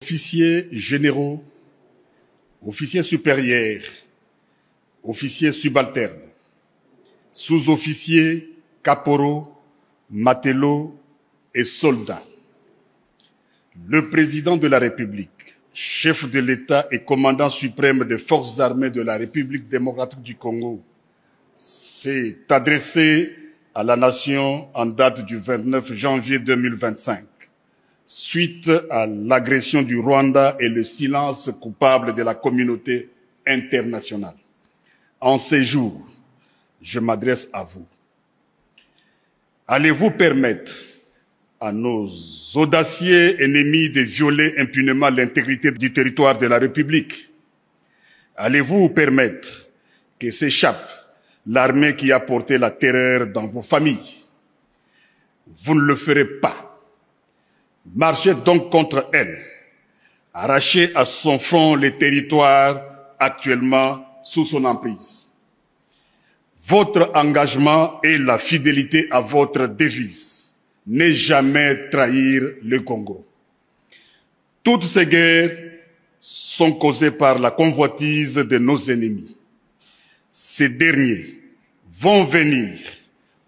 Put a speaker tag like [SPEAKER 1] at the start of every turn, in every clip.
[SPEAKER 1] Officiers généraux, officiers supérieurs, officiers subalternes, sous-officiers, caporaux, matelots et soldats. Le président de la République, chef de l'État et commandant suprême des forces armées de la République démocratique du Congo, s'est adressé à la nation en date du 29 janvier 2025. Suite à l'agression du Rwanda et le silence coupable de la communauté internationale. En ces jours, je m'adresse à vous. Allez-vous permettre à nos audacieux ennemis de violer impunément l'intégrité du territoire de la République? Allez-vous permettre que s'échappe l'armée qui a porté la terreur dans vos familles? Vous ne le ferez pas. Marchez donc contre elle. Arrachez à son front les territoires actuellement sous son emprise. Votre engagement et la fidélité à votre devise. Ne jamais trahir le Congo. Toutes ces guerres sont causées par la convoitise de nos ennemis. Ces derniers vont venir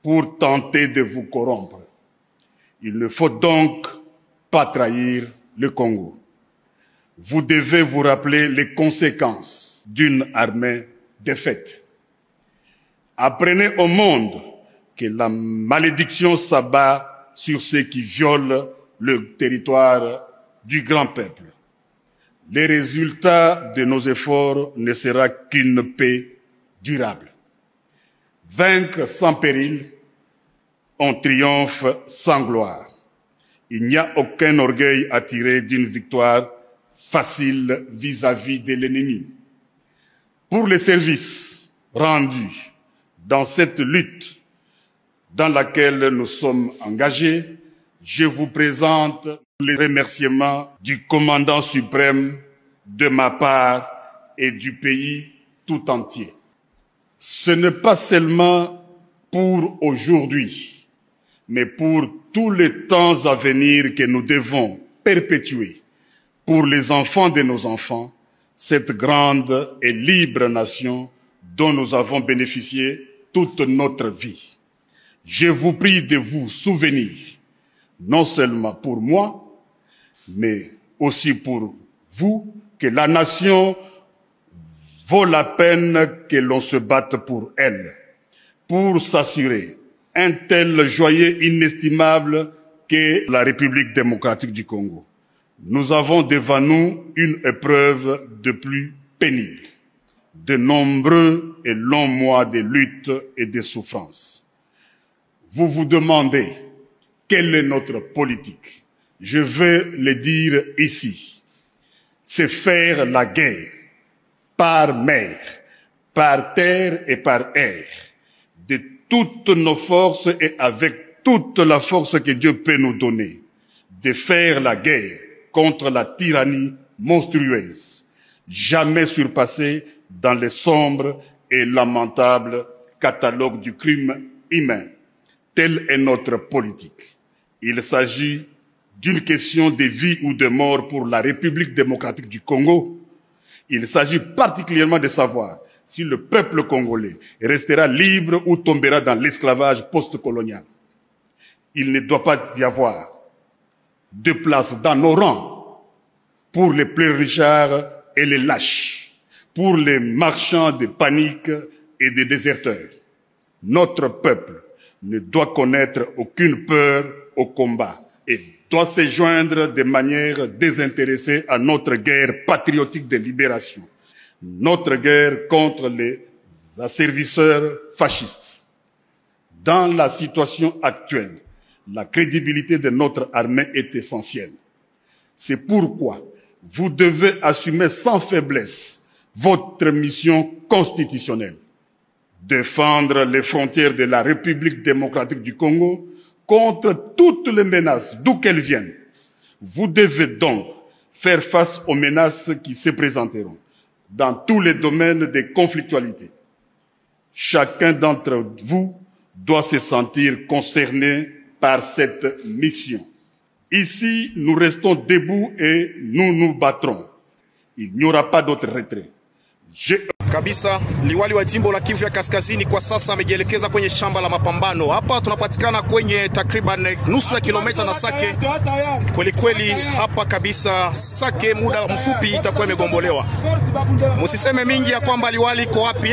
[SPEAKER 1] pour tenter de vous corrompre. Il ne faut donc pas trahir le Congo. Vous devez vous rappeler les conséquences d'une armée défaite. Apprenez au monde que la malédiction s'abat sur ceux qui violent le territoire du grand peuple. Les résultats de nos efforts ne sera qu'une paix durable. Vaincre sans péril, on triomphe sans gloire. Il n'y a aucun orgueil à tirer d'une victoire facile vis-à-vis de l'ennemi. Pour les services rendus dans cette lutte dans laquelle nous sommes engagés, je vous présente les remerciements du commandant suprême de ma part et du pays tout entier. Ce n'est pas seulement pour aujourd'hui, mais pour tous les temps à venir que nous devons perpétuer pour les enfants de nos enfants, cette grande et libre nation dont nous avons bénéficié toute notre vie. Je vous prie de vous souvenir, non seulement pour moi, mais aussi pour vous, que la nation vaut la peine que l'on se batte pour elle, pour s'assurer un tel joyau inestimable qu'est la République démocratique du Congo. Nous avons devant nous une épreuve de plus pénible, de nombreux et longs mois de lutte et de souffrance. Vous vous demandez quelle est notre politique. Je veux le dire ici. C'est faire la guerre par mer, par terre et par air, de toutes nos forces et avec toute la force que Dieu peut nous donner, de faire la guerre contre la tyrannie monstrueuse, jamais surpassée dans le sombre et lamentable catalogue du crime humain. Telle est notre politique. Il s'agit d'une question de vie ou de mort pour la République démocratique du Congo. Il s'agit particulièrement de savoir si le peuple congolais restera libre ou tombera dans l'esclavage post-colonial. Il ne doit pas y avoir de place dans nos rangs pour les pleurnichards et les lâches, pour les marchands de panique et des déserteurs. Notre peuple ne doit connaître aucune peur au combat et doit se joindre de manière désintéressée à notre guerre patriotique de libération, notre guerre contre les asservisseurs fascistes. Dans la situation actuelle, la crédibilité de notre armée est essentielle. C'est pourquoi vous devez assumer sans faiblesse votre mission constitutionnelle. Défendre les frontières de la République démocratique du Congo contre toutes les menaces, d'où qu'elles viennent. Vous devez donc faire face aux menaces qui se présenteront dans tous les domaines de conflictualité. Chacun d'entre vous doit se sentir concerné par cette mission. Ici, nous restons debout et nous nous battrons. Il n'y aura pas d'autre retrait.
[SPEAKER 2] Kabisa, liwali wa jimbo la Kivu ya Kaskazini kwa sasa amejielekeza kwenye shamba la mapambano. Hapa tunapatikana kwenye takriban nusu ya kilomita na Sake. Kweli kweli hapa kabisa Sake muda mfupi itakuwa imegombolewa. Msiseme mingi ya kwamba liwali iko wapi.